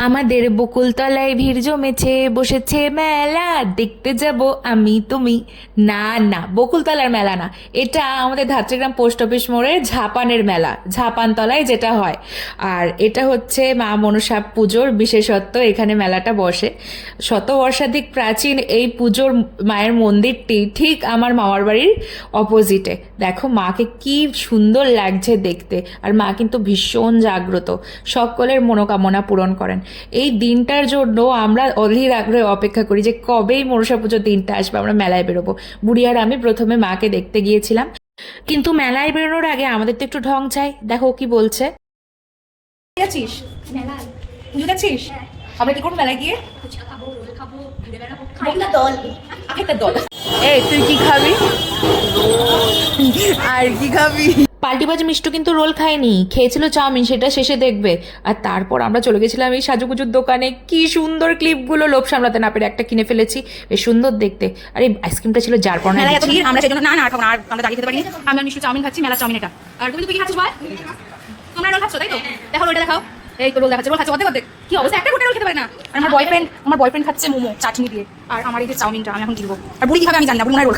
আমাদের বকুলতলায় ভিড় জমেছে, বসেছে মেলা, দেখতে যাব আমি তুমি। না না, বকুলতলার মেলা না, এটা আমাদের ধাত্রীগ্রাম পোস্ট অফিস মোড়ে ঝাপানের মেলা, ঝাপানতলায় যেটা হয়। আর এটা হচ্ছে মা মনসা পুজোর বিশেষত্ব, এখানে মেলাটা বসে। শতবর্ষাধিক প্রাচীন এই পুজোর মায়ের মন্দিরটি ঠিক আমার মামার বাড়ির অপোজিটে। দেখো মাকে কি সুন্দর লাগছে দেখতে, আর মা কিন্তু ভীষণ জাগ্রত, সকলের মনোকামনা পূরণ করেন। এই দিনটার জন্য আমরা অধীর আগ্রহে অপেক্ষা করি যে কবেই মনসা পুজোর দিনটা আসবে, আমরা মেলায় বেরোবো। বুড়ি আর আমি প্রথমে মাকে দেখতে গিয়েছিলাম, কিন্তু মেলায় বেরোনোর আগে আমাদের তো একটু ঢং চাই। দেখো কি বলছে। গেছিস মেলায়? পুজো গেছিস? আমরা কি করবো মেলায় গিয়ে? ফুচকা খাবো, রোল খাবো, ঘুরে বেড়াবো, একটা দল। একটা দল। এই তুই কি খাবি? আর কি খাবি? পাল্টিবাজ মিষ্টু কিন্তু রোল খায়নি, খেয়েছিল চাউমিন, সেটা শেষে দেখবে। আর তারপর আমরা চলে গেছিলাম এই সাজুগুজুর দোকানে। কি সুন্দর ক্লিপগুলো, লোভ সামলাতে না পেরে একটা কিনে ফেলেছি, বেশ সুন্দর দেখতে। আর এই আইসক্রিমটা ছিল যার পর মেলায় এত ভিড়, আমরা সেজন্য না খাবো না, আর আমরা দাঁড়িয়ে খেতে পারি। আমি আর মিষ্টি চাউমিন খাচ্ছি, মেলা চাউমিন এটা। আর তুমি কি খাচ্ছিস ভাই? তোমরা রোল খাচ্ছ তাই তো? দেখো রোলটা দেখাও। এই তো রোল দেখাচ্ছে, রোল খাচ্ছে অর্ধেক অর্ধেক। কি অবস্থা, একটা গোটা রোল খেতে পারে না। আর আমার বয়ফ্রেন্ড খাচ্ছে মোমো চাটনি দিয়ে। আর আমার এই যে চাউমিনটা আমি এখন কিনবো। আর বুড়ি কি খাবে আমি জানি না, বুড়ি মনে হয় রোল খাবে।